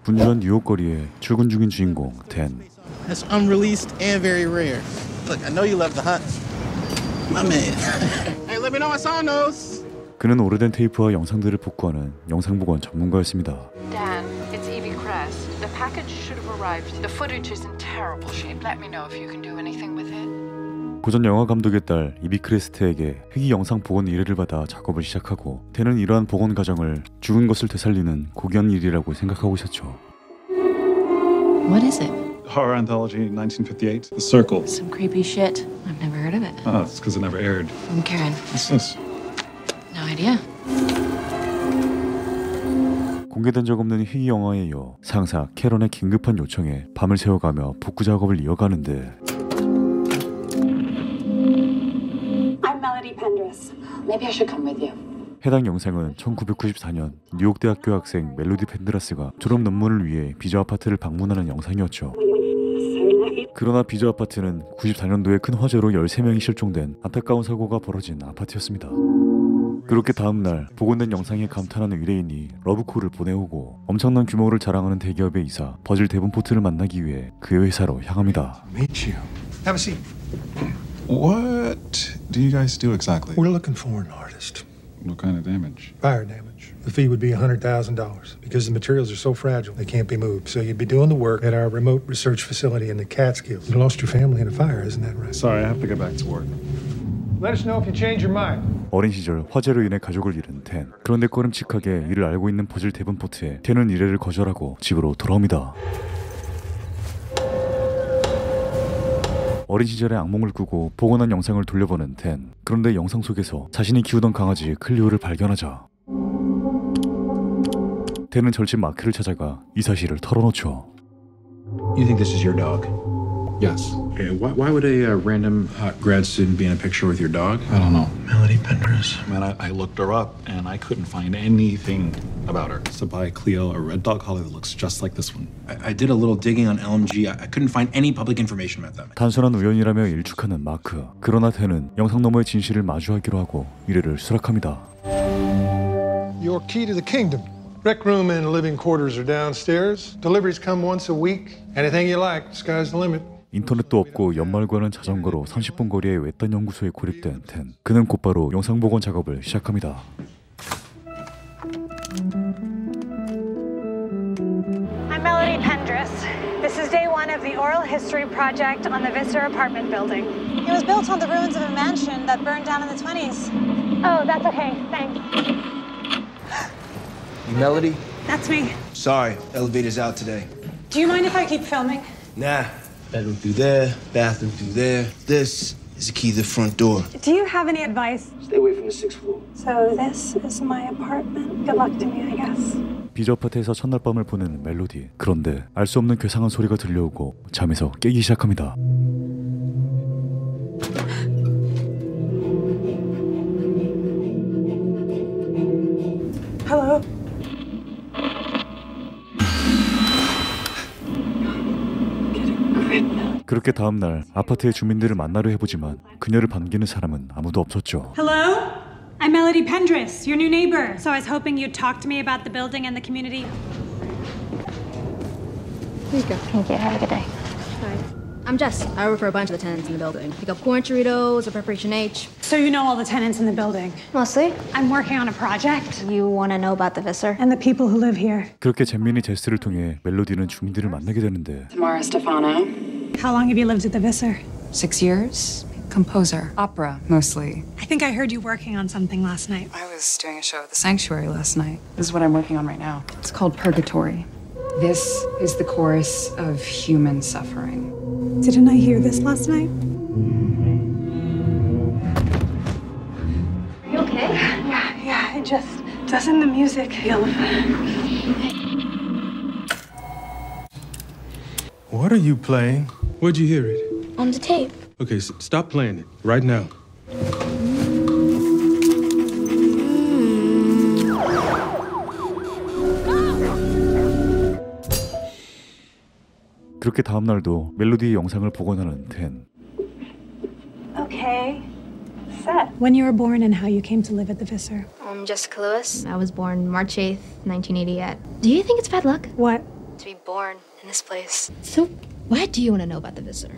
분주한 뉴욕 거리에 출근 중인 주인공 댄. That's unreleased and very rare. Look, I know you love the hunt. My man. Hey, let me know what's on those. 그는 오래된 테이프와 영상들을 복구하는 영상보관 전문가였습니다. Dan, it's Evie Crest. The package should have arrived. The footage is in terrible shape. Let me know if you can do anything with it. 고전 영화 감독의 딸 이비 크레스트에게 희귀 영상 복원 의뢰를 받아 작업을 시작하고 댄은 이러한 복원 과정을 죽은 것을 되살리는 고귀한 일이라고 생각하고 있었죠. What is it? Horror anthology 1958, The Circle. Some creepy shit. I've never heard of it. Oh, it's because it never aired. I'm Karen. What's this? No idea. 공개된 적 없는 희귀 영화에 이어 상사 캐런의 긴급한 요청에 밤을 새워가며 복구 작업을 이어가는데 I'm Melody Pendris. Maybe I should come with you. 해당 영상은 1994년 뉴욕 대학교 학생 멜로디 펜드라스가 졸업 논문을 위해 비저 아파트를 방문하는 영상이었죠. 그러나 비저 아파트는 94년도에 큰 화재로 13명이 실종된 안타까운 사고가 벌어진 아파트였습니다. 그렇게 다음날 복원된 영상에 감탄하는 의뢰인이 러브콜을 보내오고 엄청난 규모를 자랑하는 대기업의 이사 버질 데븐포트를 만나기 위해 그의 회사로 향합니다. Meet you. Have a seat. What do you guys do exactly? We're looking for an artist. What kind of damage? Fire damage. The fee would be $100,000 because the materials are so fragile they can't be moved. So you'd be doing the work at our remote research facility in the Catskills. You lost your family in a fire, isn't that right? Sorry, I have to get back to work. Let us know if you change your mind. 어린 시절 화재로 인해 가족을 잃은 댄. 그런데 꺼림칙하게 이를 알고 있는 버질 데븐포트에 댄은 의뢰를 거절하고 집으로 돌아옵니다. 어린 시절에 악몽을 꾸고 복원한 영상을 돌려보는 댄. 그런데 영상 속에서 자신이 키우던 강아지 클리오를 발견하자 댄은 절친 마크를 찾아가 이 사실을 털어놓죠. You think this is your dog? Yes. Okay, why would a random hot grad student be in a picture with your dog? I don't know. Melody Pendris. Man, I looked her up and I couldn't find anything about her. So buy Cleo a red dog collie that looks just like this one. I did a little digging on LMG. I couldn't find any public information about them. 단순한 우연이라며 일축하는 마크. 그러나 댄은 영상 너머의 진실을 마주하기로 하고 의뢰를 수락합니다. Your key to the kingdom. Rec room and living quarters are downstairs. Deliveries come once a week. Anything you like, sky's the limit. 인터넷도 없고 연말과는 자전거로 30분 거리의 외딴 연구소에 고립된 댄. 그는 곧바로 영상 복원 작업을 시작합니다. I'm Melody Pendris. This is day one of the oral history project on the Visser apartment building. It was built on the ruins of a mansion that burned down in the 20s. Oh, that's okay. Thanks. Melody? That's me. Sorry, elevator's out today. Do you mind if I keep filming? Nah. Bedroom through there, bathroom through there. This is the key to the front door. Do you have any advice? Stay away from the 6th floor. So this is my apartment. Good luck to me, I guess. 비저 아파트에서 첫날 밤을 보내는 멜로디. 그런데 알 수 없는 괴상한 소리가 들려오고 잠에서 깨기 시작합니다. Hello? 그렇게 다음날 아파트의 주민들을 만나려 해보지만 그녀를 반기는 사람은 아무도 없었죠. Hello? I'm Melody Pendris, your new neighbor. So I was hoping you'd talk to me about the building and the community. Here you go. Thank you. Have a good day. Hi. I'm Jess. I work for a bunch of the tenants in the building. Pick up corn churritos or Preparation H. So you know all the tenants in the building? Mostly. I'm working on a project. You want to know about the Visser? And the people who live here. 그렇게 잼민이 제스를 통해 멜로디는 주민들을 만나게 되는데 Tamara Stefano. How long have you lived at the Visser? 6 years. Composer. Opera, mostly. I think I heard you working on something last night. I was doing a show at the Sanctuary last night. This is what I'm working on right now. It's called Purgatory. This is the chorus of human suffering. Didn't I hear this last night? Are you okay? Yeah, it just doesn't the music feel. What are you playing? Where'd you hear it? On the tape. Okay, stop playing it right now. 그렇게 다음날도 멜로디의 영상을 복원하는 댄. Okay. Set. When you were born and how you came to live at the Visser. I'm Jessica Lewis. I was born March 8th, 1988. Do you think it's bad luck? What? to be born in this place. So, why do you want to know about the visitor?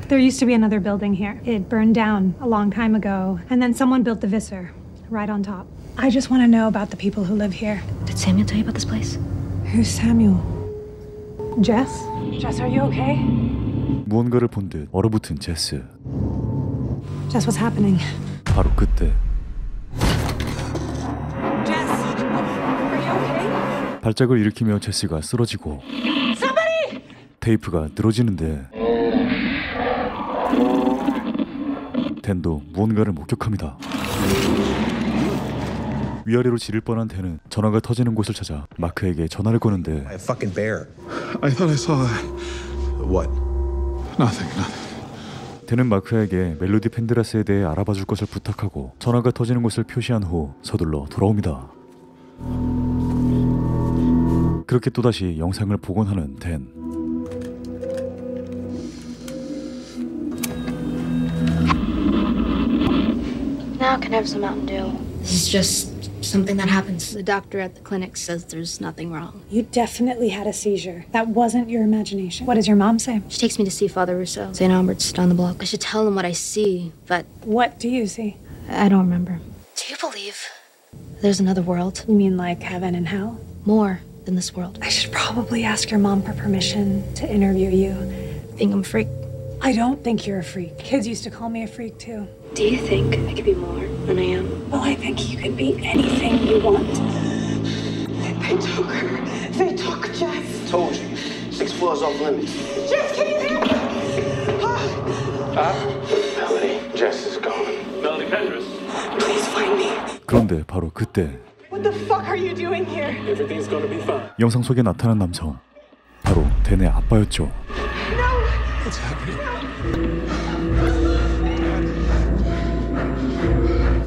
There used to be another building here. It burned down a long time ago, and then someone built the Visser right on top. I just want to know about the people who live here. Did Samuel tell you about this place? Who's Samuel? Jess? Jess, are you okay? 무언가를 본 듯 얼어붙은 제스. Jess, what's happening? 바로 그때 Jess, are you okay? 발작을 일으키며 제스가 쓰러지고 Somebody! 테이프가 늘어지는데 댄도 무언가를 목격합니다. 위아래로 지를 뻔한 댄은 전화가 터지는 곳을 찾아 마크에게 전화를 거는데 A fucking bear. I thought I saw that. What? Nothing. 댄은 마크에게 멜로디 펜드라스에 대해 알아봐줄 것을 부탁하고 전화가 터지는 곳을 표시한 후 서둘러 돌아옵니다. 그렇게 또다시 영상을 복원하는 댄. Now can I have some Mountain Dew? This is just something that happens. The doctor at the clinic says there's nothing wrong. You definitely had a seizure. That wasn't your imagination. What does your mom say? She takes me to see Father Rousseau. St. Albert's down the block. I should tell him what I see, but What do you see? I don't remember. Do you believe there's another world? You mean like heaven and hell? More than this world. I should probably ask your mom for permission to interview you. Think I'm a freak? I don't think you're a freak. Kids used to call me a freak too. Do you think I could be more than I am? Well, I think you can be anything you want. They took her. They took Jess. Told you. 6th floor's off limits. Jess, can you hear me? Melody, Jess is gone. Melody Pendris. Please find me. 그런데 바로 그때 What the fuck are you doing here? Everything's gonna be fine. 영상 속에 나타난 남성 바로 댄의 아빠였죠. What's happening?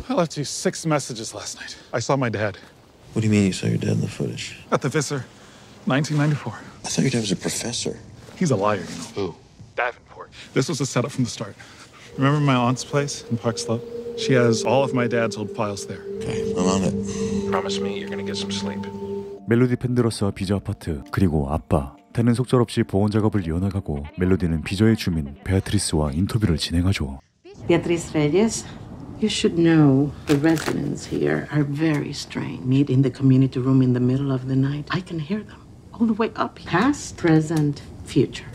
I left you 6 messages last night. I saw my dad What do you mean you saw your dad in the footage? at the Visser, 1994. I thought your dad was a professor. He's a liar, you know. Who? Davenport. This was a setup from the start. Remember my aunt's place in Park Slope? She has all of my dad's old files there. Okay, I'm on it. Promise me you're gonna get some sleep. 멜로디 펜드러스와 비저 아파트 그리고 아빠 댄은 속절없이 보원 작업을 이어나가고 멜로디는 비저의 주민 베아트리스와 인터뷰를 진행하죠. Beatriz Reyes, you should know the residents here are very strange. Meet in the community room in the middle of the night. I can hear them all the way up. Past, present, future.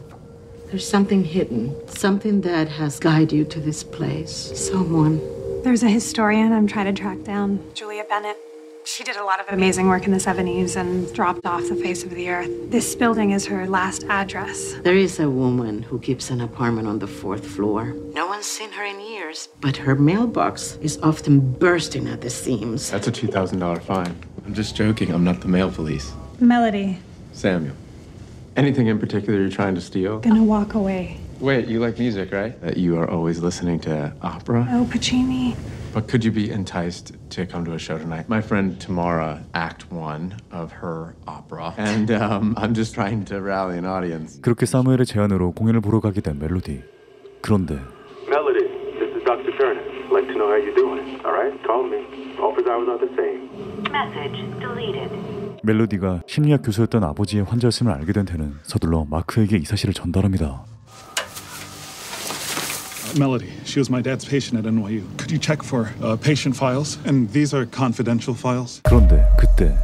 There's something hidden, something that has guided you to this place. Someone. There's a historian I'm trying to track down, Julia Bennett. She did a lot of amazing work in the 70s and dropped off the face of the earth. This building is her last address. There is a woman who keeps an apartment on the 4th floor. No one's seen her in years, but her mailbox is often bursting at the seams. That's a $2,000 fine. I'm just joking. I'm not the mail police. Melody, Samuel. Anything in particular you're trying to steal? gonna walk away. Wait, you like music, right? That you are always listening to opera? Oh, Puccini. But could you be enticed to come to a show tonight? My friend Tamara, Act 1 of her opera. And I'm just trying to rally an audience. 그렇게 사무엘의 제안으로 공연을 보러 가게 된 멜로디. 그런데 Melody, this is Dr. Turner. Like to know how you're doing. All right? Call me. Office hours are the same. Message deleted. 멜로디가 심리학 교수였던 아버지의 환자였음을 알게 된 댄은 서둘러 마크에게 이 사실을 전달합니다. Melody, she was my dad's patient at NYU. Could you check for patient files? And these are confidential files. 그런데 그때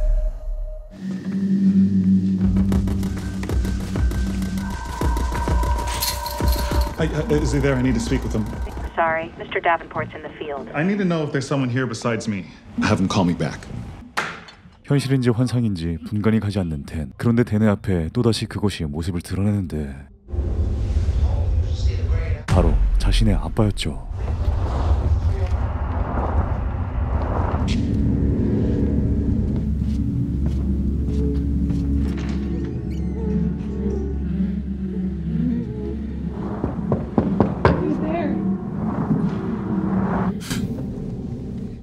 Is he there? I need to speak with him. Sorry, Mr. Davenport's in the field. I need to know if there's someone here besides me. Have him call me back. 현실인지 환상인지 분간이 가지 않는 댄. 그런데 댄의 앞에 또다시 그것이 모습을 드러내는데 바로 자신의 아빠였죠.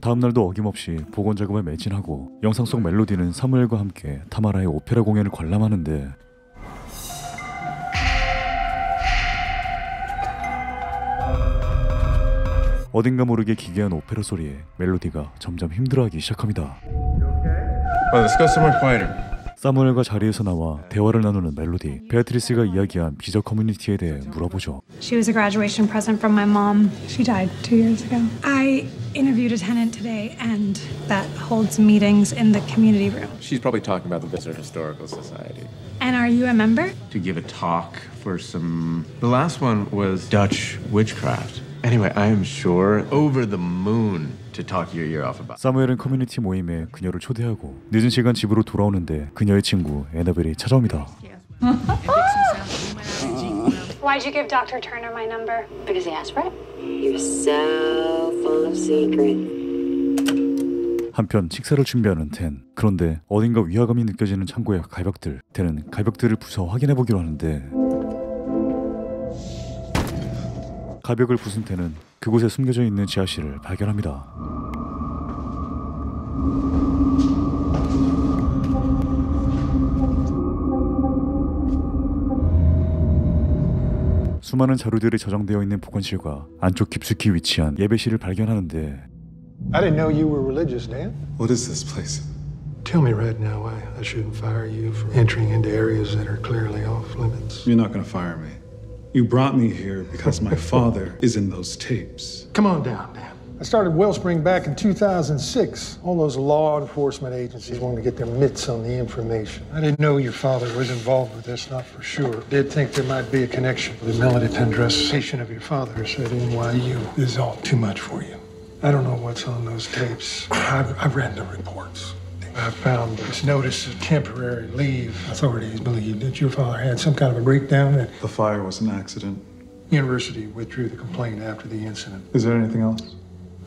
다음 날도 어김없이 복원 작업을 매진하고 영상 속 멜로디는 사무엘과 함께 타마라의 오페라 공연을 관람하는데 어딘가 모르게 기괴한 오페라 소리에 멜로디가 점점 힘들어하기 시작합니다. Well, let's go somewhere quieter. 사무엘과 자리에서 나와 대화를 나누는 멜로디. 베아트리스가 이야기한 비저 커뮤니티에 대해 물어보죠. She was a graduation present from my mom. She died 2 years ago. I interviewed a tenant today, and that holds meetings in the community room. She's probably talking about the Visser Historical Society. And are you a member? To give a talk for some... The last one was Dutch witchcraft. Anyway, I am sure over the moon to talk your ear off about. 사무엘은 커뮤니티 모임에 그녀를 초대하고 늦은 시간 집으로 돌아오는데 그녀의 친구 에나벨이 찾아옵니다. Why'd you give Dr. Turner my number? Because he asked for it? You're so full of secrets. 한편 식사를 준비하는 텐. 그런데 어딘가 위화감이 느껴지는 창고의 갈벽들. 텐은 갈벽들을 부숴 확인해보기로 하는데 갈벽을 부순 텐은 그곳에 숨겨져 있는 지하실을 발견합니다. 수많은 자료들이 저장되어 있는 보관실과 안쪽 깊숙이 위치한 예배실을 발견하는데 I didn't know you were religious, Dan. What is this place? Tell me right now why I shouldn't fire you for entering into areas that are clearly off limits. You're not going to fire me. You brought me here because my father is in those tapes. Come on down, Dan. I started Wellspring back in 2006. All those law enforcement agencies wanted to get their mitts on the information. I didn't know your father was involved with this, not for sure. Did think there might be a connection with the Melody Pendress, patient of your father's at NYU. This is all too much for you. I don't know what's on those tapes. I've read the reports. I found this notice of temporary leave. Authorities believe that your father had some kind of a breakdown. That The fire was an accident. University withdrew the complaint after the incident. Is there anything else?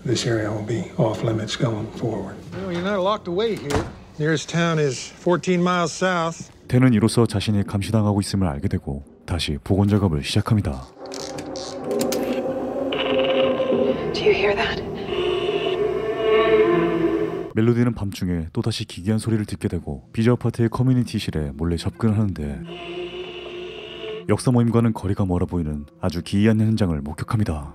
This area will be off limits going forward. Well, you're not locked away here. Nearest town is 14 miles south. 텐은 이로써 자신이 감시당하고 있음을 알게 되고 다시 복원 작업을 시작합니다. Do you hear that? 멜로디는 밤중에 또다시 기괴한 소리를 듣게 되고 비저 아파트의 커뮤니티실에 몰래 접근하는데 역사 모임과는 거리가 멀어 보이는 아주 기이한 현장을 목격합니다.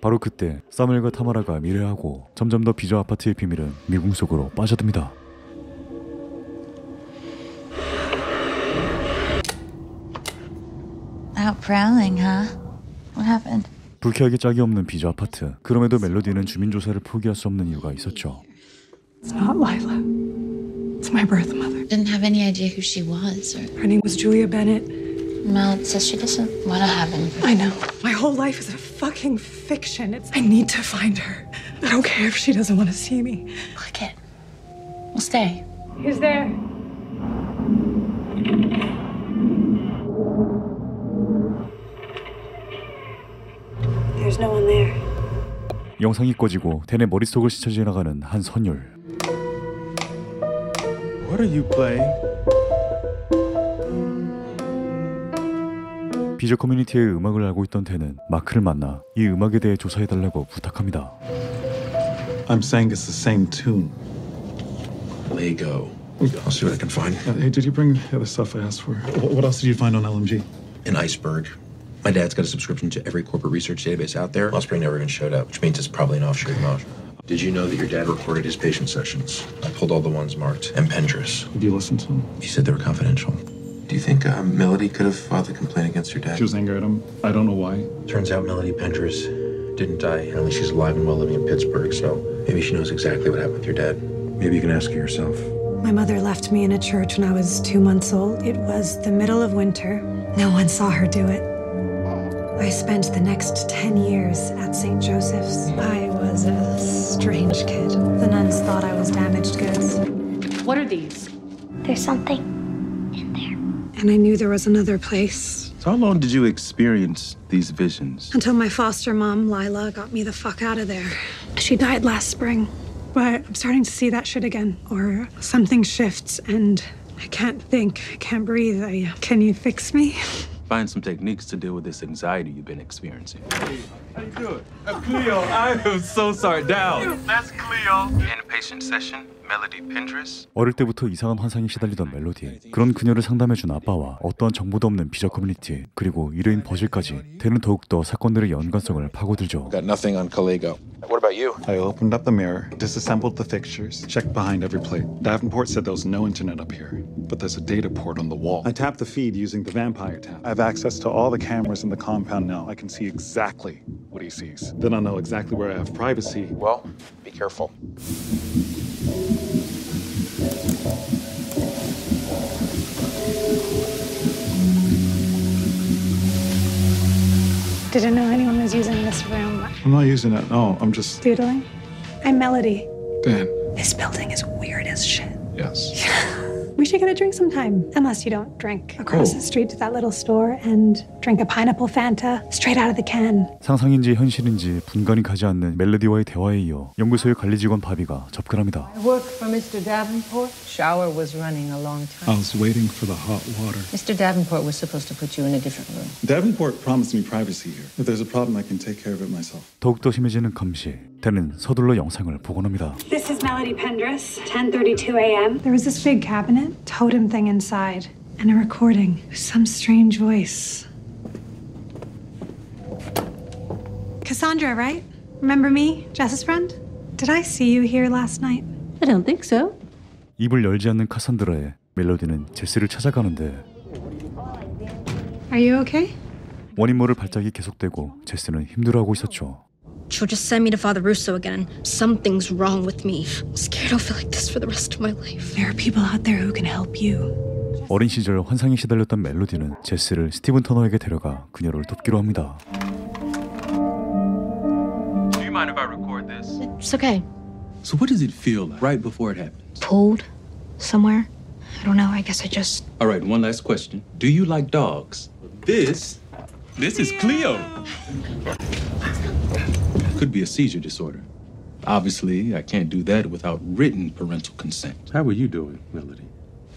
바로 그때 사무엘과 타마라가 미래하고 점점 더 비저 아파트의 비밀은 미궁 속으로 빠져듭니다. Out prowling, huh? What happened? 불쾌하게 짝이 없는 비저 아파트. 그럼에도 멜로디는 주민조사를 포기할 수 없는 이유가 있었죠. It's not Lila. It's my birth mother. Didn't have any idea who she was. Or... Her name was Julia Bennett. Mel says she doesn't want to have him. I know. My whole life is a fucking fiction. I need to find her. I don't care if she doesn't want to see me. Click it. We'll stay. Who's there? There's no one there. 영상이 꺼지고 텐의 머릿속을 스쳐 지나가는 한 선율. What are you playing? 비저 커뮤니티의 음악을 알고 있던 텐은 마크를 만나 이 음악에 대해 조사해달라고 부탁합니다. I'm saying it's the same tune. Lego. I'll see what I can find. Hey, did you bring the other stuff I asked for? What else did you find on LMG? An iceberg. My dad's got a subscription to every corporate research database out there. Wellspring never even showed up, which means it's probably an offshoot of Mosh. Did you know that your dad recorded his patient sessions? I pulled all the ones marked M. Pendress. Did you listen to him? He said they were confidential. Do you think Melody could have filed a complaint against your dad? She was angry at him. I don't know why. Turns out Melody Pendress didn't die. Apparently she's alive and well living in Pittsburgh, so maybe she knows exactly what happened with your dad. Maybe you can ask her yourself. My mother left me in a church when I was 2 months old. It was the middle of winter. No one saw her do it. I spent the next 10 years at St. Joseph's. I was a strange kid. The nuns thought I was damaged goods. What are these? There's something in there. And I knew there was another place. So how long did you experience these visions? Until my foster mom, Lila, got me the fuck out of there. She died last spring. but I'm starting to see that shit again. Or something shifts and I can't think, I can't breathe. Can you fix me? Find some techniques to deal with this anxiety you've been experiencing. Hey, how you doing? Cleo, I am so sorry. Down. That's Cleo. Inpatient session, Melody Pendress. 어릴 때부터 이상한 환상에 시달리던 멜로디. 그런 그녀를 상담해준 아빠와 어떠한 정보도 없는 비저 커뮤니티, 그리고 의뢰인 버질까지 대는 더욱더 사건들의 연관성을 파고들죠. Got nothing on Caligo. What about you? I opened up the mirror, disassembled the fixtures, checked behind every plate. Davenport said there was no internet up here, but there's a data port on the wall. I tapped the feed using the vampire tab. I have access to all the cameras in the compound now. I can see exactly what he sees. Then I'll know exactly where I have privacy. Well, be careful. Didn't know anyone was using this room. I'm not using it, no, I'm just... Doodling? I'm Melody. Dan. This building is weird as shit. Yes. We should get a drink sometime. Unless you don't drink. Across the street to that little store and drink a pineapple Fanta straight out of the can. 상상인지 현실인지 분간이 가지 않는 멜로디와의 대화에 이어 연구소의 관리 직원 바비가 접근합니다. I work for Mr. Davenport. Shower was running a long time. I was waiting for the hot water. Mr. Davenport was supposed to put you in a different room. Davenport promised me privacy here. If there's a problem, I can take care of it myself. 더욱더 심해지는 감시. 대는 서둘러 영상을 복원합니다. This is Melody Pendress, 10:32 a.m. There was this big cabinet, totem thing inside, and a recording with some strange voice. Cassandra, right? Remember me, Jess's friend? Did I see you here last night? I don't think so. 입을 열지 않는 카산드라에 멜로디는 제스를 찾아가는데 Are you okay? 원인 모를 발작이 계속되고 제스는 힘들어하고 있었죠. She'll just send me to Father Russo again. Something's wrong with me. I'm scared I'll feel like this for the rest of my life. There are people out there who can help you. 어린 시절 환상에 시달렸던 멜로디는 제스를 스티븐 터너에게 데려가 그녀를 돕기로 합니다. Do you mind if I record this? It's okay. So what does it feel like right before it happens? Pulled somewhere? I don't know. I guess I just... All right, one last question. Do you like dogs? This is Cleo. Could be a seizure disorder. Obviously, I can't do that without written parental consent. How were you doing, Melody?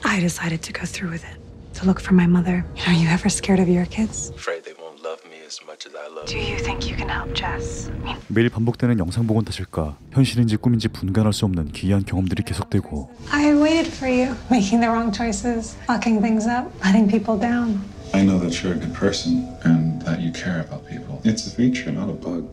I decided to go through with it. To look for my mother. Are you ever scared of your kids? Afraid they won't love me as much as I love Do you think you can help Jess? 매일 반복되는 영상 복원 탓일까 현실인지 꿈인지 분간할 수 없는 기이한 경험들이 계속되고 I waited for you. Making the wrong choices. Fucking things up. Letting people down. I know that you're a good person and that you care about people. It's a feature, not a bug.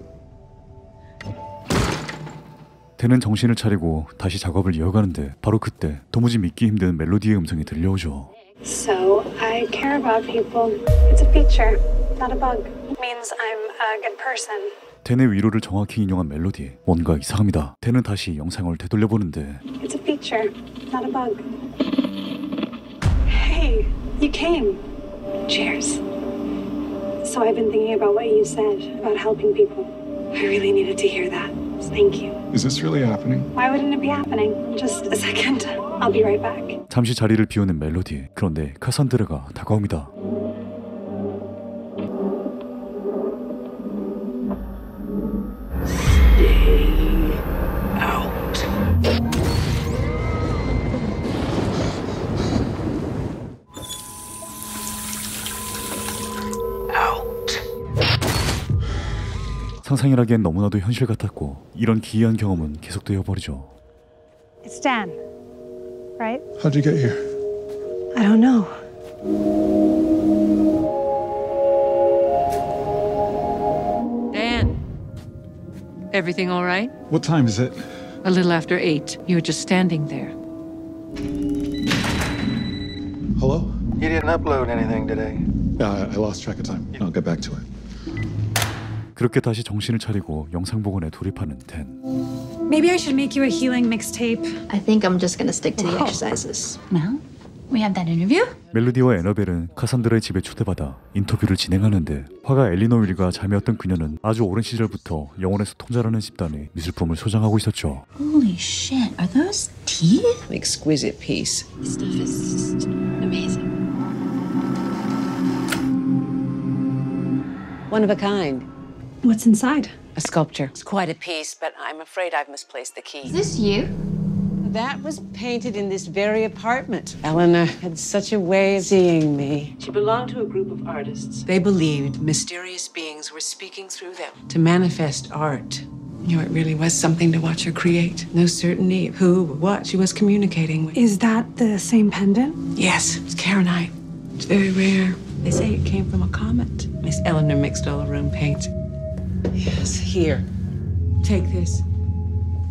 대는 정신을 차리고 다시 작업을 이어가는데 바로 그때 도무지 믿기 힘든 멜로디의 음성이 들려오죠. So, I care about people. It's a feature, not a bug. It means I'm a good person. 댄의 위로를 정확히 인용한 멜로디. 뭔가 이상합니다. 댄은 다시 영상을 되돌려보는데 It's a feature, not a bug. Hey, you came. Cheers. So I've been thinking about what you said about helping people. I really needed to hear that. Thank you. Is this really happening? Why wouldn't it be happening? Just a second. I'll be right back. 잠시 자리를 비우는 멜로디. 그런데 카산드라가 다가옵니다. 상상이라기엔 너무나도 현실 같았고 이런 기이한 경험은 계속되어 버리죠. It's Dan, right? How'd you get here? I don't know. Dan, everything all right? What time is it? A little after 8. You were just standing there. Hello? You didn't upload anything today. Yeah, I lost track of time. I'll get back to it. 그렇게 다시 정신을 차리고 영상 복원에 돌입하는 댄. Maybe I should make you a healing mixtape. I think I'm just gonna stick to the exercises. Well, we have that interview. 멜로디와 애너벨은 카산드라의 집에 초대받아 인터뷰를 진행하는데 화가 엘리노 윌과 자매였던 그녀는 아주 오랜 시절부터 영혼의 소통자라는 집단의 미술품을 소장하고 있었죠. Holy shit, are those teeth? Exquisite piece. Stuff is just amazing. One of a kind. What's inside? A sculpture. It's quite a piece, but I'm afraid I've misplaced the key. Is this you? That was painted in this very apartment. Eleanor had such a way of seeing me. She belonged to a group of artists. They believed mysterious beings were speaking through them to manifest art. You know, it really was something to watch her create. No certainty of who or what she was communicating with. Is that the same pendant? Yes, it's Karenite. It's very rare. They say it came from a comet. Miss Eleanor mixed all her own paint. Yes, here. Take this.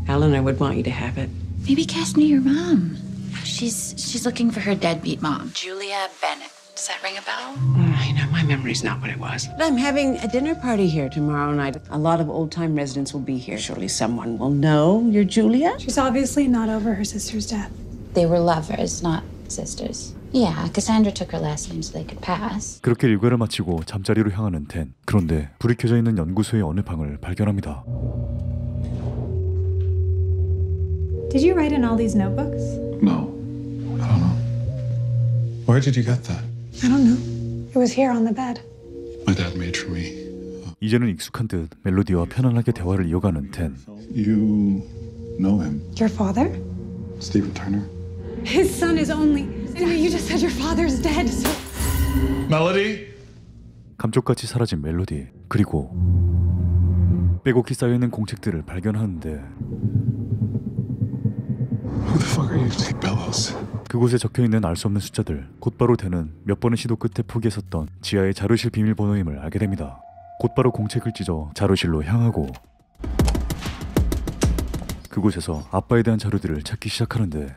Eleanor would want you to have it. Maybe Cass knew your mom. She's looking for her deadbeat mom, Julia Bennett. Does that ring a bell? I know, my memory's not what it was. But I'm having a dinner party here tomorrow night. A lot of old-time residents will be here. Surely someone will know you're Julia. She's obviously not over her sister's death. They were lovers, not sisters. Yeah, Cassandra took her last name so they could pass. 그렇게 일과를 마치고 잠자리로 향하는 댄. 그런데 불이 켜져 있는 연구소의 어느 방을 발견합니다. Did you write in all these notebooks? No. I don't know. Where did you get that? I don't know. It was here on the bed. My dad made for me. 이제는 익숙한 듯 멜로디와 편안하게 대화를 이어가는 댄. You know him? Your father? Stephen Turner? His son is only... Anyway, you just said your father's dead, so... Melody? 감쪽같이 사라진 멜로디. 그리고 빼곡히 쌓여있는 공책들을 발견하는데 Who the fuck are you, Steve Bellows? 그곳에 적혀있는 알 수 없는 숫자들. 곧바로 댄은 몇 번의 시도 끝에 포기했었던 지하의 자료실 비밀번호임을 알게 됩니다. 곧바로 공책을 찢어 자료실로 향하고 그곳에서 아빠에 대한 자료들을 찾기 시작하는데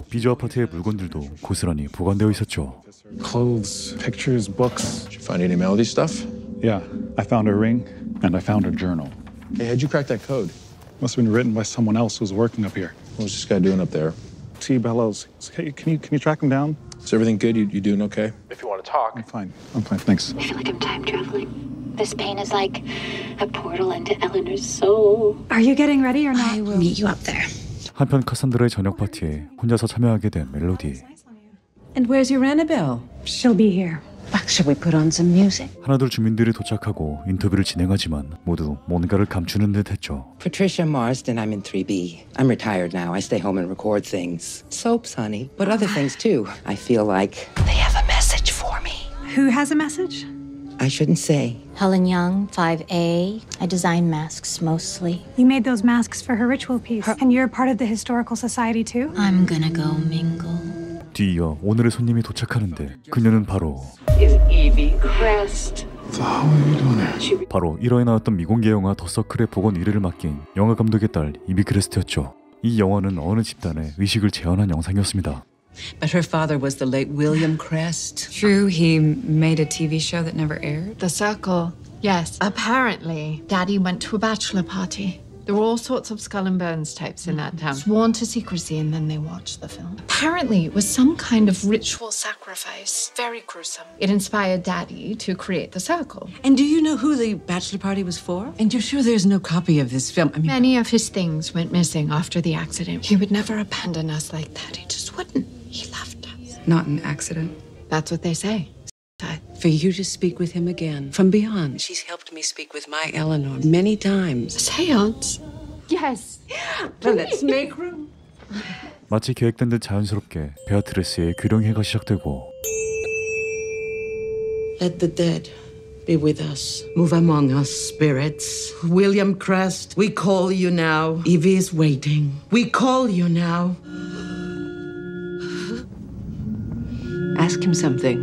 비저 아파트의 물건들도 고스란히 보관되어 있었죠. Clothes, pictures, books. Did you find any Melody stuff? Yeah, I found a ring and I found a journal. Hey, how'd you crack that code? Must have been written by someone else who's working up here. What was this guy doing up there? T. Bellows. Hey, can you track him down? Is everything good? You doing okay? If you want to talk. I'm fine, thanks. I feel like I'm time traveling. This pain is like a portal into Eleanor's soul. Are you getting ready or not? I will meet you up there. 한편 카산드라의 저녁 파티에 혼자서 참여하게 된 멜로디. And where's your Annabelle? She'll be here. Shall we put on some music? 하나둘 주민들이 도착하고 인터뷰를 진행하지만 모두 뭔가를 감추는 듯 했죠. Patricia Marsden, I'm in 3B. I'm retired now. I stay home and record things. Soaps, honey, but other things too. I feel like They have a message for me. Who has a message? I shouldn't say. Helen Young, 5A. I design masks mostly. You made those masks for her ritual piece. And you're part of the Historical Society too? I'm gonna go mingle. 뒤이어 오늘의 손님이 도착하는데 그녀는 바로 Is Evie Crest. 바로 1화에 나왔던 미공개 영화 더 서클의 복원 의뢰를 맡긴 영화 감독의 딸 이비 크레스트였죠. 이 영화는 어느 집단의 의식을 재현한 영상이었습니다. But her father was the late William Crest. True, he made a TV show that never aired. The Circle. Yes. Apparently, Daddy went to a bachelor party. There were all sorts of Skull and Bones types in that town. Sworn to secrecy, and then they watched the film. Apparently, it was some kind of ritual sacrifice. Very gruesome. It inspired Daddy to create The Circle. And do you know who the bachelor party was for? And you're sure there's no copy of this film? I mean, Many of his things went missing after the accident. He would never abandon us like that. He just wouldn't. He loved us. Not an accident. That's what they say. for you to speak with him again from beyond. She's helped me speak with my Eleanor many times. Seance? Yes. Well, let's make room. 마치 계획된 듯 자연스럽게 베아트레스의 규령회가 시작되고 Let the dead be with us. Move among us, spirits. William Crest, we call you now. Evie is waiting. We call you now. Ask him something.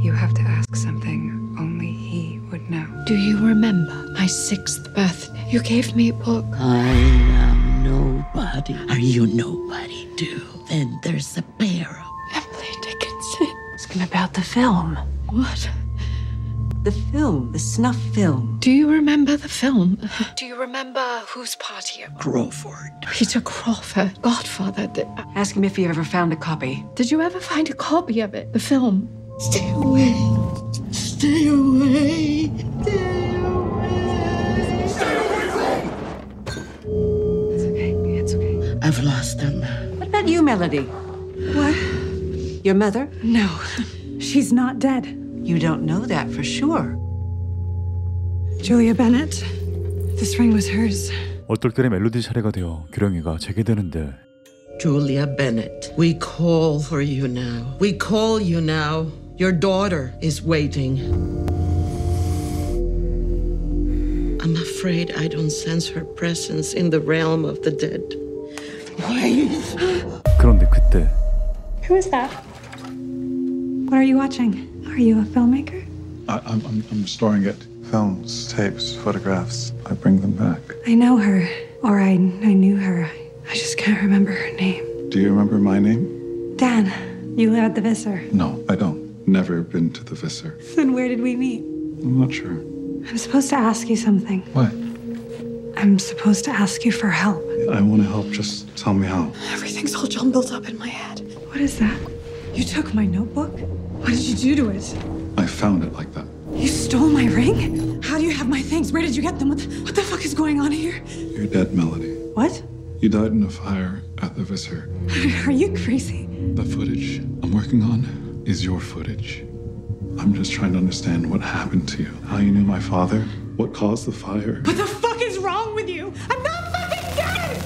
You have to ask something only he would know. Do you remember my 6th birthday? You gave me a book. I am nobody. Are you nobody too? Then there's a bear. Emily Dickinson. Asking about the film. What? The film, the snuff film. Do you remember the film? Do you remember whose party it was? Crawford. Peter Crawford, Godfather. Ask him if he ever found a copy. Did you ever find a copy of it? The film? Stay away. Stay away. Stay away. Stay away from. It's okay. It's okay. I've lost them. What about you, Melody? What? Your mother? No. She's not dead. You don't know that for sure. Julia Bennett. This ring was hers. 얼떨결에 멜로디 차례가 되어 교령이가 재개되는데 Julia Bennett, we call for you now. We call you now. Your daughter is waiting. I'm afraid I don't sense her presence in the realm of the dead. 그런데 그때 Who is that? What are you watching? Are you a filmmaker? I'm storing it. Films, tapes, photographs. I bring them back. I know her, or I knew her. I just can't remember her name. Do you remember my name? Dan, you live at the Visser. No, I don't. Never been to the Visser. Then where did we meet? I'm not sure. I'm supposed to ask you something. What? I'm supposed to ask you for help. I want to help. Just tell me how. Everything's all jumbled up in my head. What is that? You took my notebook? What did you do to it? I found it like that. You stole my ring? How do you have my things? Where did you get them? What the fuck is going on here? You're dead, Melody. What? You died in a fire at the Visser. Are you crazy? The footage I'm working on is your footage. I'm just trying to understand what happened to you. How you knew my father. What caused the fire. What the fuck is wrong with you? I'm not fucking dead!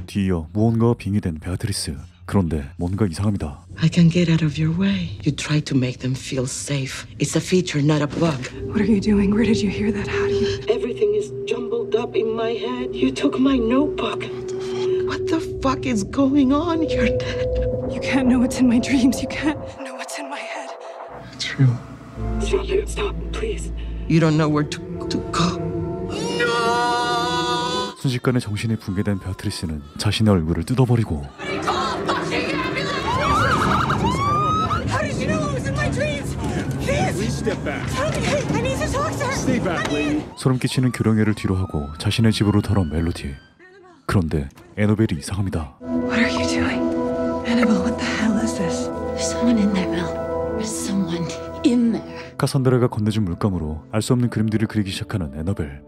뒤이어 무언가와 빙의된 베아트리스. 그런데 뭔가 이상합니다. I can get out of your way. You try to make them feel safe. It's a feature, not a bug. What are you doing? Where did you hear that? How do you... Everything is jumbled up in my head. You took my notebook. What the fuck is going on? You're dead. You can't know what's in my dreams. You can't know what's in my head. It's real. Stop it. Stop, please. You don't know where to go. 순식간에 정신이 붕괴된 베아트리스는 자신의 얼굴을 뜯어버리고 How did you know what was in my dreams? Please step back. Tell me. I need to talk to her. Stay back, lady. 소름 끼치는 교령이를 뒤로 하고 자신의 집으로 돌아온 멜로디. 그런데 애너벨이 이상합니다. What are you doing? Annabelle, what the hell is this? There's someone in there, Mel. There's someone in there. 카산드라가 건네준 물감으로 알 수 없는 그림들을 그리기 시작하는 애너벨.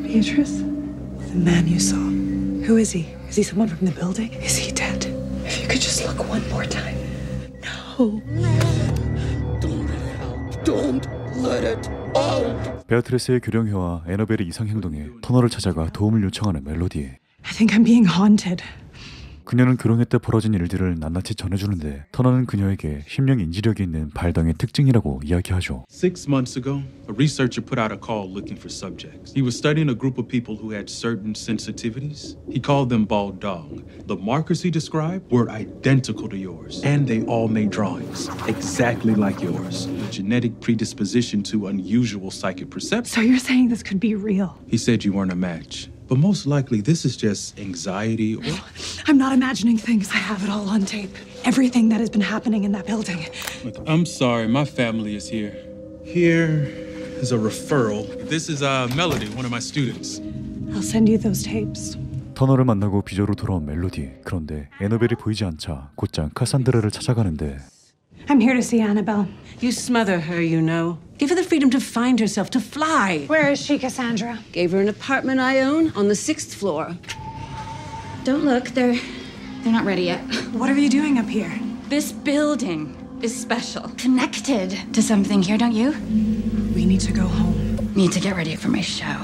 Beatrice? The man you saw. Who is he? Is he someone from the building? Is he dead? If you could just look one more time. No. Don't let it out. 베아트리스의 교령회와 애너벨의 이상 행동에 터널을 찾아가 도움을 요청하는 멜로디. I think I'm being haunted. 그녀는 교령회 때 벌어진 일들을 낱낱이 전해주는데 터널은 그녀에게 심령 인지력이 있는 발당의 특징이라고 이야기하죠. 6 months ago, a researcher put out a call looking for subjects. He was studying a group of people who had certain sensitivities. He called them Baldong. The markers he described were identical to yours, and they all made drawings exactly like yours. A genetic predisposition to unusual psychic perception. So you're saying this could be real? He said you weren't a match. But most likely, this is just anxiety or... I'm not imagining things. I have it all on tape. Everything that has been happening in that building. Look, I'm sorry, my family is here. Here is a referral. This is Melody, one of my students. I'll send you those tapes. 터널을 만나고 비저로 돌아온 멜로디. 그런데 애너벨이 보이지 않자 곧장 카산드라를 찾아가는데 I'm here to see Annabelle. You smother her, you know. Give her the freedom to find herself, to fly. Where is she, Cassandra? Gave her an apartment I own on the 6th floor. Don't look, they're not ready yet. What are you doing up here? This building is special. Connected to something here, don't you? We need to go home. Need to get ready for my show.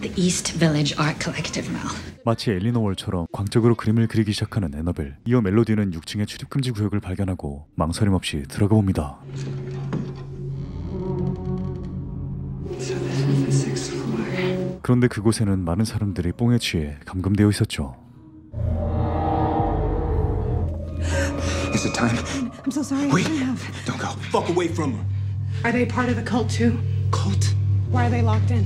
The East Village Art Collective, Mel. 마치 엘리너 월처럼 광적으로 그림을 그리기 시작하는 애너벨. 이어 멜로디는 6층의 출입금지 구역을 발견하고 망설임 없이 들어가 봅니다. 그런데 그곳에는 많은 사람들이 뽕에 취해 감금되어 있었죠. Is it time? I'm so sorry. Wait! Don't go. Fuck away from her. Are they part of the cult too? Cult? Why are they locked in?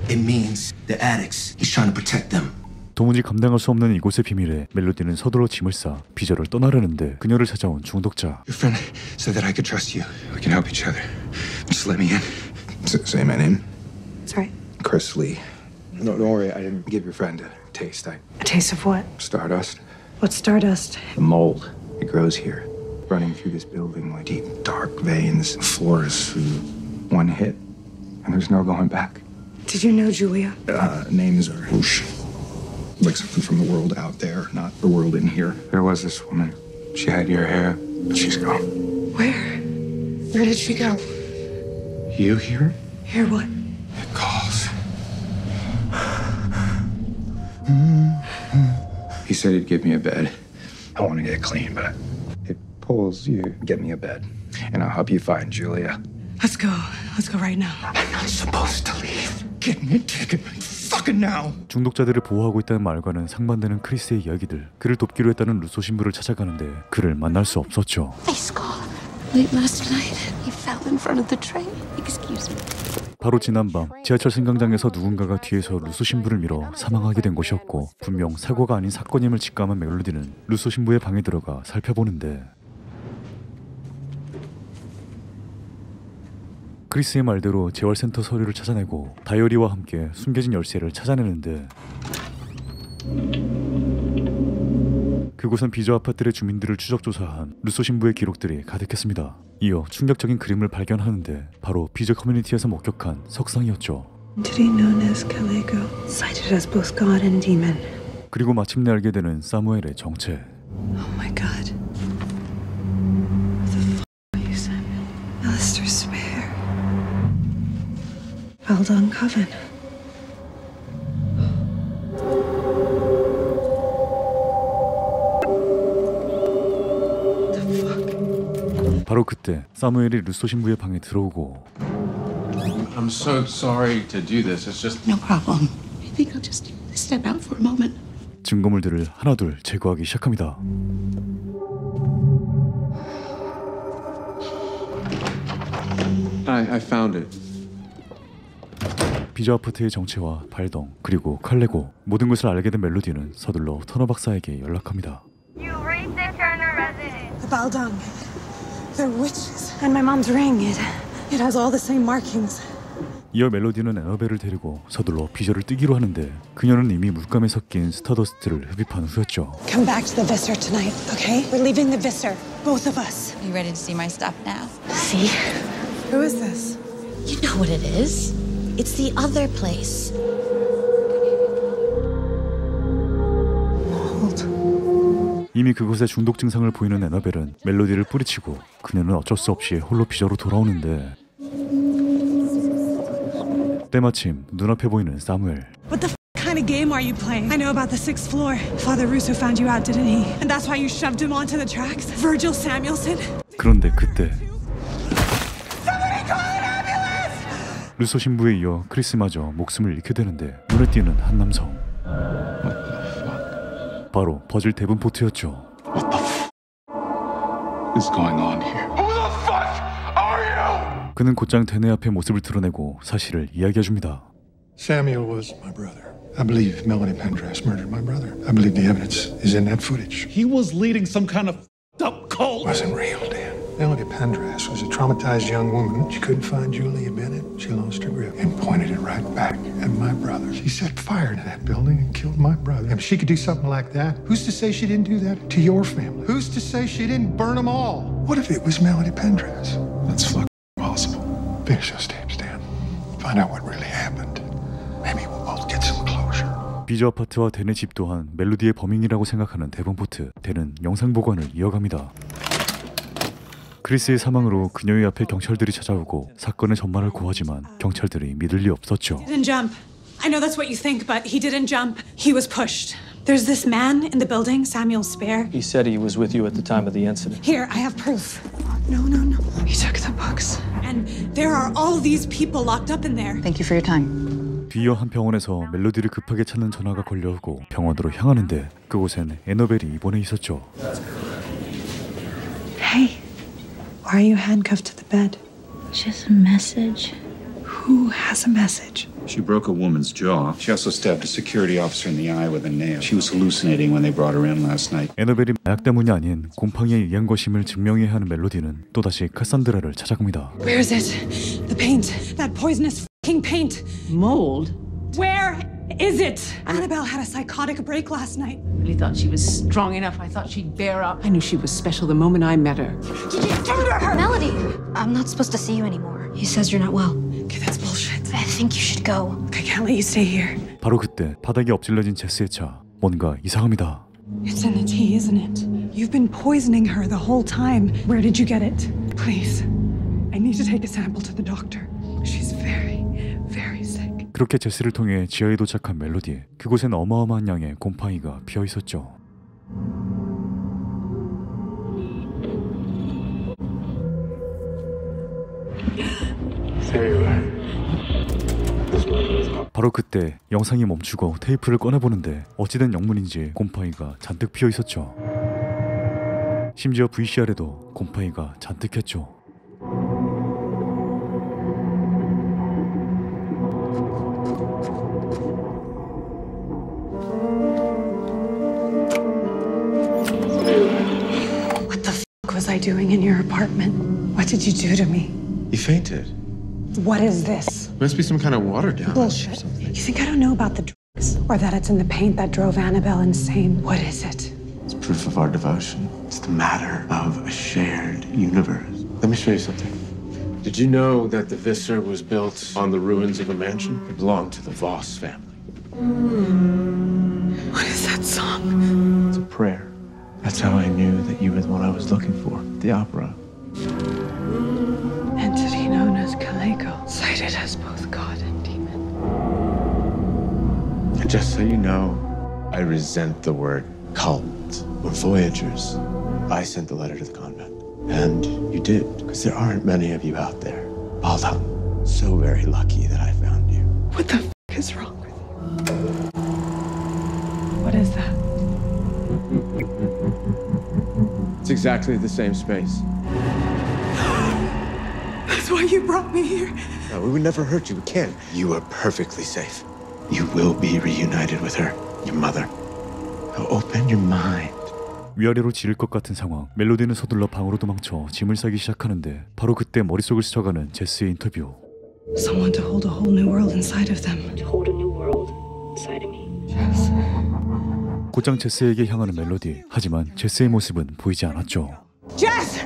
It means they're addicts. He's trying to protect them. 도무지 감당할 수 없는 이곳의 비밀에 멜로디는 서둘러 짐을 싸 비저를 떠나려는데 그녀를 찾아온 중독자. Your friend said that I could trust you. We can help each other. Just let me in. Say my name. Sorry. Chris Lee. No, don't worry. I didn't give your friend a taste. A taste of what? Stardust. What's stardust? The mold. It grows here, running through this building like deep, dark veins. The floor is one hit, and there's no going back. Did you know Julia? Names are whoosh. Like something from the world out there, not the world in here. There was this woman. She had your hair. She's gone. Where? Where did she go? You hear? Hear what? It calls. He said he'd give me a bed. I want to get clean, but it pulls you. Get me a bed, and I'll help you find Julia. Let's go. Let's go right now. I'm not supposed to leave. Get me a ticket right fucking now. 중독자들을 보호하고 있다는 말과는 상반되는 크리스의 이야기들. 그를 돕기로 했다는 루소 신부를 찾아가는데 그를 만날 수 없었죠. I saw late last night. He fell in front of the train. Excuse me. 바로 지난밤 지하철 승강장에서 누군가가 뒤에서 루소 신부를 밀어 사망하게 된 것이었고, 분명 사고가 아닌 사건임을 직감한 멜로디는 루소 신부의 방에 들어가 살펴보는데, 크리스의 말대로 재활센터 서류를 찾아내고 다이어리와 함께 숨겨진 열쇠를 찾아내는데, 그곳은 비저 아파트의 주민들을 추적조사한 루소 신부의 기록들이 가득했습니다. 이어 충격적인 그림을 발견하는데 바로 비저 커뮤니티에서 목격한 석상이었죠. Entity known as Caligo, cited as both god and demon. 그리고 마침내 알게 되는 사무엘의 정체. Oh my god. What the f*** are you, Samuel? Alistair Spare. Eldon Coven. 바로 그때 사무엘이 루소 신부의 방에 들어오고, I'm so sorry to do this. It's just No problem. I think I'll just step out for a moment. 증거물들을 하나둘 제거하기 시작합니다. I found it. 비저 아파트의 정체와 발동, 그리고 칼레고, 모든 것을 알게 된 멜로디는 서둘러 터너 박사에게 연락합니다. You reached the Turner residence. The Baldung. They're witches. And my mom's ring, it has all the same markings. 이어 멜로디는 에너벨을 데리고 서둘러 비저를 뜨기로 하는데, 그녀는 이미 물감에 섞인 스타더스트를 흡입한 후였죠. Come back to the Visser tonight, okay? We're leaving the Visser, both of us. You ready to see my stuff now? See? Who is this? You know what it is. It's the other place. 이미 그곳에 중독 증상을 보이는 에너벨은 멜로디를 뿌리치고, 그녀는 어쩔 수 없이 홀로 비저로 돌아오는데, 때마침 눈앞에 보이는 사무엘. What the kind of game are you playing? I know about the 6th floor. Father Russo found you out, didn't he? And that's why you shoved him onto the tracks? Virgil Samuelson? 그런데 그때 루소 신부에 이어 크리스마저 목숨을 잃게 되는데, 눈에 띄는 한 남성. 바로 버질 데븐포트였죠. What the f*** is going on here? Who the fuck are you? 그는 곧장 대내 앞에 모습을 드러내고 사실을 이야기해줍니다. Samuel was my brother. I believe Melanie Pendras murdered my brother. I believe the evidence is in that footage. He was leading some kind of up cult. It wasn't real, Dan. Melanie Pendras was a traumatized young woman. She couldn't find Julia Bennett. She lost her grip and pointed it right back at my brother. She set fire to that building and killed my brother. If she could do something like that, who's to say she didn't do that to your family? Who's to say she didn't burn them all? What if it was Melanie Pendras? That's fucking possible. Finish those tapes, Dan. Find out what really happened. Maybe we'll both get some closure. 비저 아파트와 댄의 집 또한 멜로디의 범인이라고 생각하는 데븐포트. 댄은 영상 보관을 이어갑니다. 크리스의 사망으로 그녀의 앞에 경찰들이 찾아오고 사건의 전말을 고하지만 경찰들이 믿을 리 없었죠. He didn't jump. I know that's what you think, but he didn't jump. He was pushed. There's this man in the building, Samuel Spare. He said he was with you at the time of the incident. Here, I have proof. No. He took the books. And there are all these people locked up in there. Thank you for your time. 뒤이어 한 병원에서 멜로디를 급하게 찾는 전화가 걸려오고 병원으로 향하는데, 그곳엔 에너벨이 입원해 있었죠. Hey, why are you handcuffed to the bed? Just a message. Who has a message? She broke a woman's jaw. She also stabbed a security officer in the eye with a nail. She was hallucinating when they brought her in last night. 에너벨이 마약 때문이 아닌 곰팡이에 의한 것임을 증명해야 하는 멜로디는 또다시 카산드라를 찾아갑니다. Where is it? The paint. That poisonous f***ing paint. Mold? Where is it? Annabelle had a psychotic break last night. I really thought she was strong enough. I thought she'd bear up. I knew she was special the moment I met her. Melody, I'm not supposed to see you anymore. He says you're not well. Okay, that's bullshit. I think you should go. I can't let you stay here. 바로 그때 바닥에 엎질러진 제스의 차. 뭔가 이상합니다. It's in the tea, isn't it? You've been poisoning her the whole time. Where did you get it? Please. I need to take a sample to the doctor. She's very, very sick. 그렇게 제스를 통해 지하에 도착한 멜로디. 그곳엔 어마어마한 양의 곰팡이가 피어 있었죠. 바로 그때 영상이 멈추고 테이프를 꺼내보는데 어찌된 영문인지 곰팡이가 잔뜩 피어 있었죠. 심지어 VCR에도 곰팡이가 잔뜩했죠. What the f*** was I doing in your apartment? What did you do to me? You fainted. What is this? Must be some kind of water down. Bullshit. You think I don't know about the drugs? Or that it's in the paint that drove Annabelle insane? What is it? It's proof of our devotion. It's the matter of a shared universe. Let me show you something. Did you know that the Visser was built on the ruins of a mansion? It belonged to the Voss family. What is that song? It's a prayer. That's how I knew that you were the one I was looking for. The opera. Entity known as Kaleko, cited as both god and demon. And just so you know, I resent the word cult or Voyagers. I sent the letter to the convent. And you did, because there aren't many of you out there. Balda, so very lucky that I found you. What the f*** is wrong with you? What is that? It's exactly the same space. That's why you brought me here. No, we would never hurt you. We can't. You are perfectly safe. You will be reunited with her, your mother. Now open your mind. 위아래로 지를 것 같은 상황. 멜로디는 서둘러 방으로 도망쳐 짐을 싸기 시작하는데 바로 그때 머릿속을 스쳐가는 제스의 인터뷰. Someone to hold a whole new world inside of them. To hold a new world inside of me. Jess. 곧장 제스에게 향하는 멜로디. 하지만 제스의 모습은 보이지 않았죠. Jess!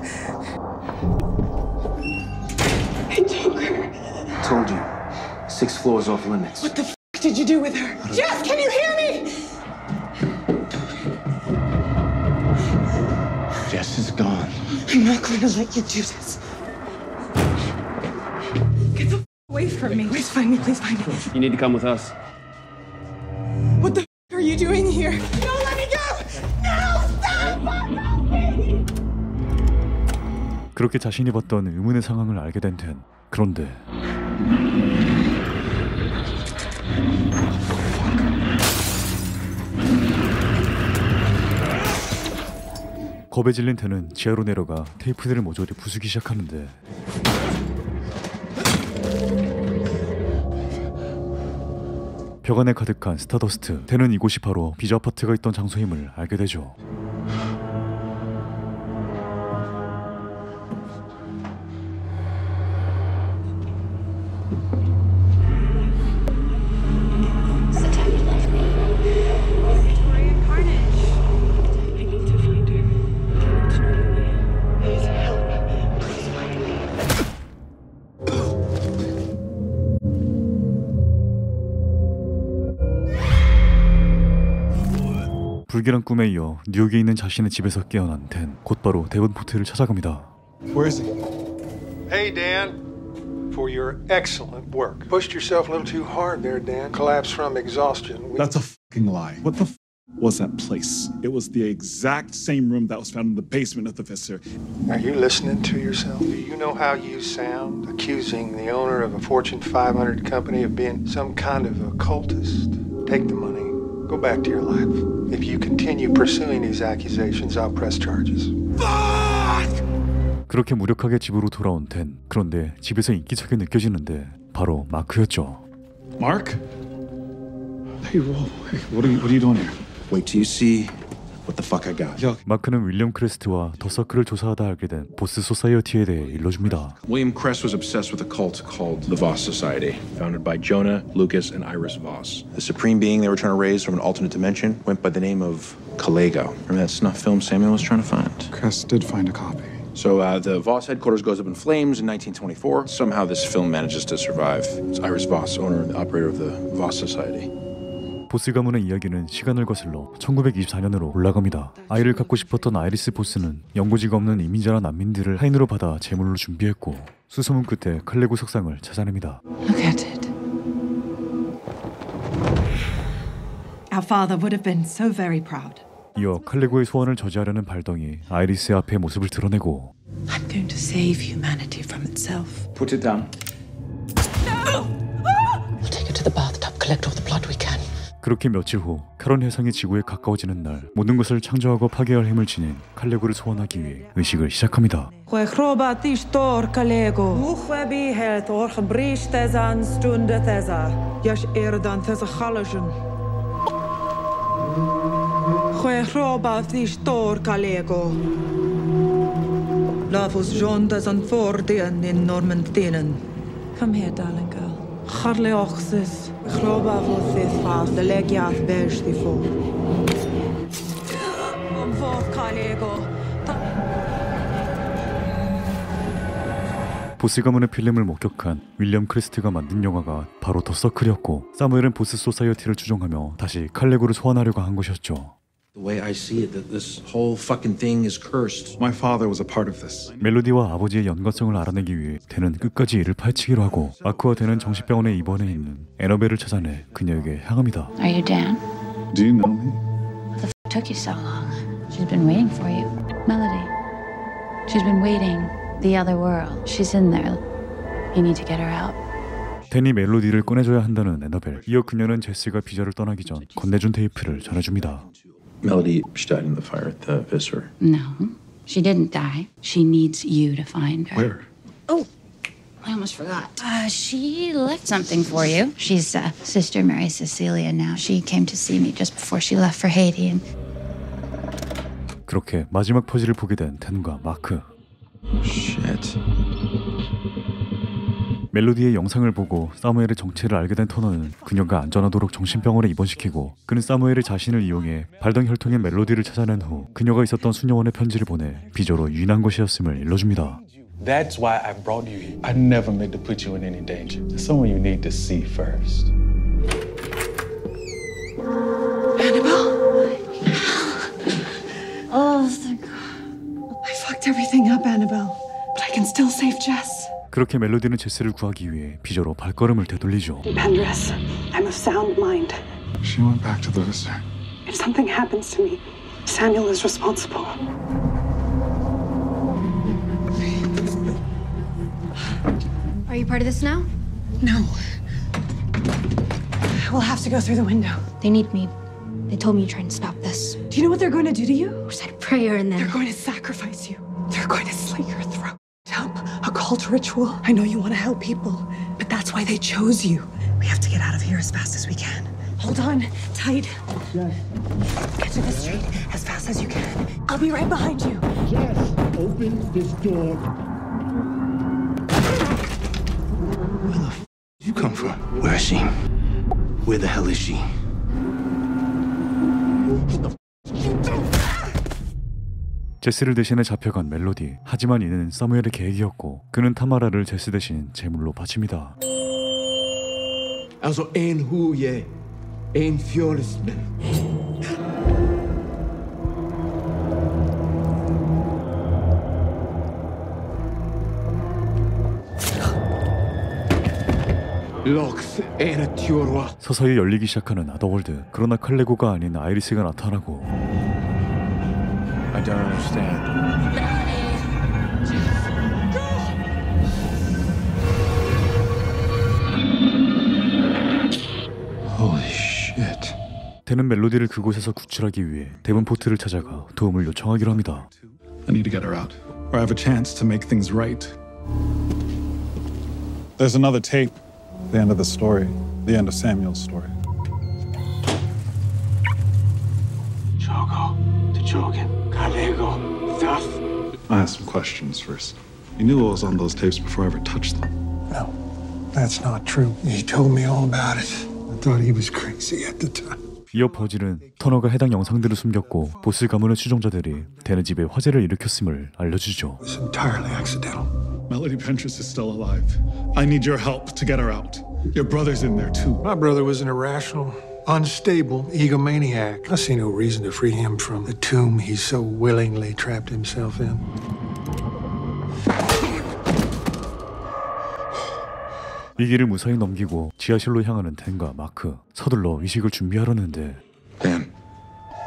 I took her. Told you. 6 floors off limits. What the f*** did you do with her? Jess, can you hear me? Jess is gone. I'm not going to let you do this. Get the f*** away from me. Please find me, please find me. You need to come with us. What the f*** are you doing here? No, let me go! No, stop! Help me! 그렇게 자신이 봤던 의문의 상황을 알게 된 댄. 그런데 겁에 질린 댄은 지하로 내려가 테이프들을 모조리 부수기 시작하는데 벽 안에 가득한 스타더스트. 댄은 이곳이 바로 비저 아파트가 있던 장소임을 알게 되죠. 불길한 꿈에 이어 뉴욕에 있는 자신의 집에서 깨어난 댄. 곧바로 데븐포트를 찾아갑니다. Where is he? Hey, Dan. For your excellent work. Pushed yourself a little too hard there, Dan. Collapsed from exhaustion. That's a fucking lie. What the was that place? It was the exact same room that was found in the basement of the Visser. Are you listening to yourself? Do you know how you sound? Accusing the owner of a Fortune 500 company of being some kind of occultist. Take the money. Go back to your life. If you continue pursuing these accusations, I'll press charges. 그렇게 무력하게 집으로 돌아온 댄. 그런데 집에서 인기척이 느껴지는데 바로 마크였죠. Mark? Hey, whoa, hey, what are you doing here? Wait till you see what the fuck I got. 마크는 윌리엄 크레스트와 더 서클을 조사하다 알게 된 보스 소사이어티에 대해 일러줍니다. William Crest was obsessed with a cult called the Voss Society, founded by Jonah, Lucas, and Iris Voss. The supreme being they were trying to raise from an alternate dimension went by the name of Kalego. Remember that snuff film Samuel was trying to find? Crest did find a copy. So the Voss headquarters goes up in flames in 1924. Somehow this film manages to survive. It's Iris Voss, owner and operator of the Voss Society. 보스 가문의 이야기는 시간을 거슬러 1924년으로 올라갑니다. 아이를 갖고 싶었던 아이리스 보스는 연고지가 없는 이민자나 난민들을 하인으로 받아 제물로 준비했고 수소문 끝에 칼레고 석상을 찾아냅니다. Look at it. Our father would have been so very proud. 이어 칼레고의 소원을 저지하려는 발덩이 아이리스의 앞에 모습을 드러내고 I'm going to save humanity from itself. Put it down. We'll take it to the bathtub, collect all the blood we can. 그렇게 며칠 후 카론 해상이 지구에 가까워지는 날 모든 것을 창조하고 파괴할 힘을 지닌 칼레고를 소환하기 위해 의식을 시작합니다. Come here, darling girl. Charleoxis, Chrobavothith Faf, the Legiath Beshtifo. 보스 가문의 필름을 목격한 윌리엄 크리스트가 만든 영화가 바로 더 서클이었고 사무엘은 보스 소사이어티를 추종하며 다시 칼레고를 소환하려고 한 것이었죠. The way I see it, that this whole fucking thing is cursed. My father was a part of this. 멜로디와 아버지의 연관성을 알아내기 위해 댄은 끝까지 이를 파헤치기로 하고 마크와 댄은 정신병원에 입원해 있는 애너벨을 찾아내 그녀에게 향합니다. Are you Dan? Do you know me? What the f took you so long? She's been waiting for you. Melody. She's been waiting. The other world. She's in there. You need to get her out. 댄이 멜로디를 꺼내줘야 한다는 애너벨. 이어 그녀는 제스가 비자를 떠나기 전 건네준 테이프를 전해줍니다. Melody, she died in the fire at the Visser. No, she didn't die. She needs you to find her. Where? Oh, I almost forgot. She left something for you. She's Sister Mary Cecilia now. She came to see me just before she left for Haiti. And... 그렇게 마지막 퍼즐을 보게 된 댄과 마크. Shit. 멜로디의 영상을 보고 사무엘의 정체를 알게 된 터너는 그녀가 안전하도록 정신병원에 입원시키고 그는 사무엘의 자신을 이용해 발덩이 혈통의 멜로디를 찾아낸 후 그녀가 있었던 수녀원에 편지를 보내 비조로 유인한 것이었음을 일러줍니다. That's why I brought you here. I never meant to put you in any danger. There's someone you need to see first. Annabelle? Oh, thank God. I fucked everything up, Annabelle. But I can still save Jess. 그렇게 멜로디는 제스를 구하기 위해 비조로 발걸음을 되돌리죠. Pendris, I'm of sound mind. She went back to the Visser. If something happens to me, Samuel is responsible. Are you part of this now? No. We'll have to go through the window. They need me. They told me you're trying to stop this. Do you know what they're going to do to you? We said a prayer and then... They're going to sacrifice you. They're going to slit your throat. A cult ritual. I know you want to help people, but that's why they chose you. We have to get out of here as fast as we can. Hold on, tight. Jess. Get to the street as fast as you can. I'll be right behind you. Jess, open this door. Where the f did you come from? Where is she? Where the hell is she? 제스를 대신해 잡혀간 멜로디. 하지만 이는 사무엘의 계획이었고 그는 타마라를 제스 대신 제물로 바칩니다. Also ein huye, ein fjolsmen. 서서히 열리기 시작하는 아더월드. 그러나 칼레고가 아닌 아이리스가 나타나고 I don't understand. Holy shit. 댄은 멜로디를 그곳에서 구출하기 위해 데븐포트를 찾아가 도움을 요청하기로 합니다. I need to get her out, or I have a chance to make things right. There's another tape. The end of the story. The end of Samuel's story. Jogo, the Jogan, Kalego, Thaf. I have some questions first. You knew what was on those tapes before I ever touched them. No, that's not true. He told me all about it. I thought he was crazy at the time. 이어 버질은 터너가 해당 영상들을 숨겼고 보스 가문의 추종자들이 댄의 집에 화재를 일으켰음을 알려주죠. It was entirely accidental. Melody Pendris is still alive. I need your help to get her out. Your brother's in there too. My brother was an irrational, unstable egomaniac. I see no reason to free him from the tomb he's so willingly trapped himself in. 위기를 무사히 넘기고 지하실로 향하는 댄과 마크. 서둘러 이식을 준비하려는데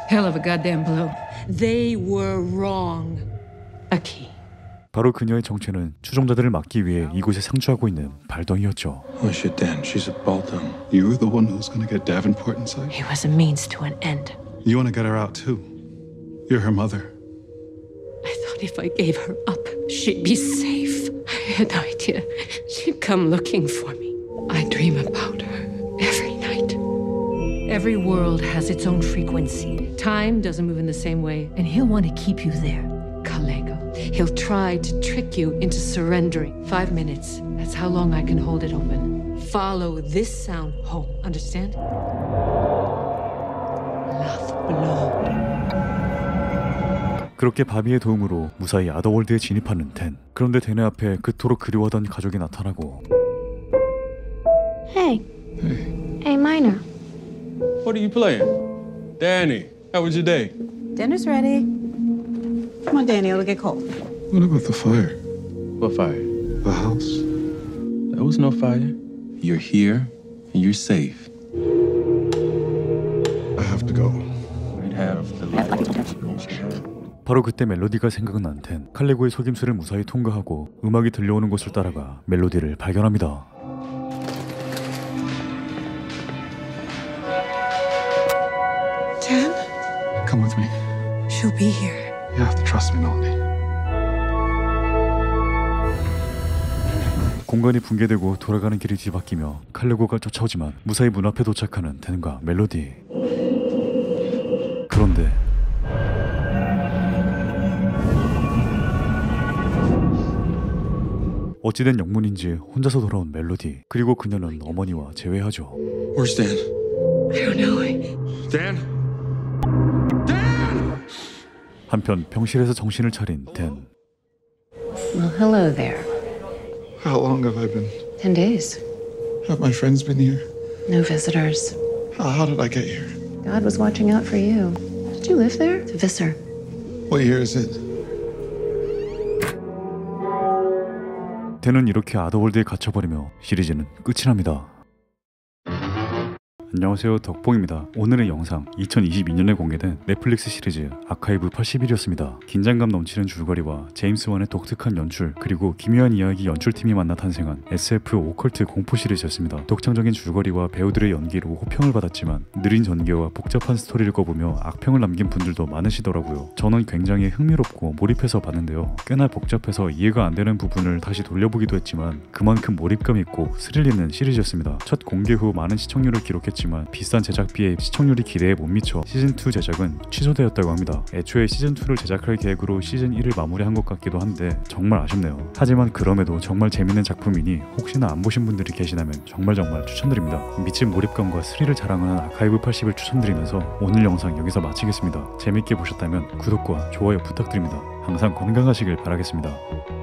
Hell of a goddamn blow. They were wrong. A key. 바로 그녀의 정체는 추종자들을 막기 위해 이곳에 상주하고 있는 발덩이였죠. Oh shit, Dan, she's a Baltung. You were the one who was gonna get Davenport inside? It was a means to an end. You wanna get her out too? You're her mother. I thought if I gave her up, she'd be safe. I had no idea she'd come looking for me. I dream about her every night. Every world has its own frequency. Time doesn't move in the same way, and he'll want to keep you there. Kalego. He'll try to trick you into surrendering. 5 minutes. That's how long I can hold it open. Follow this sound home. Understand? Love blow. 그렇게 바비의 도움으로 무사히 아더월드에 진입하는 댄. 그런데 댄의 앞에 그토록 그리워하던 가족이 나타나고 Hey. Hey, Minor. What are you playing? Danny, how was your day? Dinner's ready. Come on, Danny, it'll get cold. What about the fire? What fire? The house. There was no fire. You're here, and you're safe. I have to go. We'd have the light. 바로 그때 멜로디가 생각난 댄. 칼레고의 속임수를 무사히 통과하고 음악이 들려오는 곳을 따라가 멜로디를 발견합니다. Dan? Come with me. She'll be here. You have to trust me, Melody. 공간이 붕괴되고 돌아가는 길이 뒤바뀌며 칼레고가 쫓아오지만 무사히 문 앞에 도착하는 댄과 멜로디. 그런데 어찌된 영문인지 혼자서 돌아온 멜로디. 그리고 그녀는 어머니와 재회하죠. Where's Dan? I don't know. Dan? 한편 병실에서 정신을 차린 댄. Well, hello there. How long have I been? 10 days. Have my friends been here? No visitors. How did I get here? God was watching out for you. Did you live there? It's Visser. What year is it? 댄은 이렇게 아더월드에 갇혀버리며 시리즈는 끝이 납니다. 안녕하세요, 덕봉입니다. 오늘의 영상 2022년에 공개된 넷플릭스 시리즈 아카이브 81이었습니다. 긴장감 넘치는 줄거리와 제임스 완의 독특한 연출, 그리고 기묘한 이야기 연출팀이 만나 탄생한 SF 오컬트 공포 시리즈였습니다. 독창적인 줄거리와 배우들의 연기로 호평을 받았지만 느린 전개와 복잡한 스토리를 꼽으며 악평을 남긴 분들도 많으시더라고요. 저는 굉장히 흥미롭고 몰입해서 봤는데요. 꽤나 복잡해서 이해가 안 되는 부분을 다시 돌려보기도 했지만 그만큼 몰입감 있고 스릴 있는 시리즈였습니다. 첫 공개 후 많은 시청률을 기록했지만 비싼 제작비에 시청률이 기대에 못 미쳐 시즌2 제작은 취소되었다고 합니다. 애초에 시즌2를 제작할 계획으로 시즌1을 마무리한 것 같기도 한데 정말 아쉽네요. 하지만 그럼에도 정말 재밌는 작품이니 혹시나 안 보신 분들이 계시다면 정말 추천드립니다. 미친 몰입감과 스릴을 자랑하는 아카이브 80을 추천드리면서 오늘 영상 여기서 마치겠습니다. 재밌게 보셨다면 구독과 좋아요 부탁드립니다. 항상 건강하시길 바라겠습니다.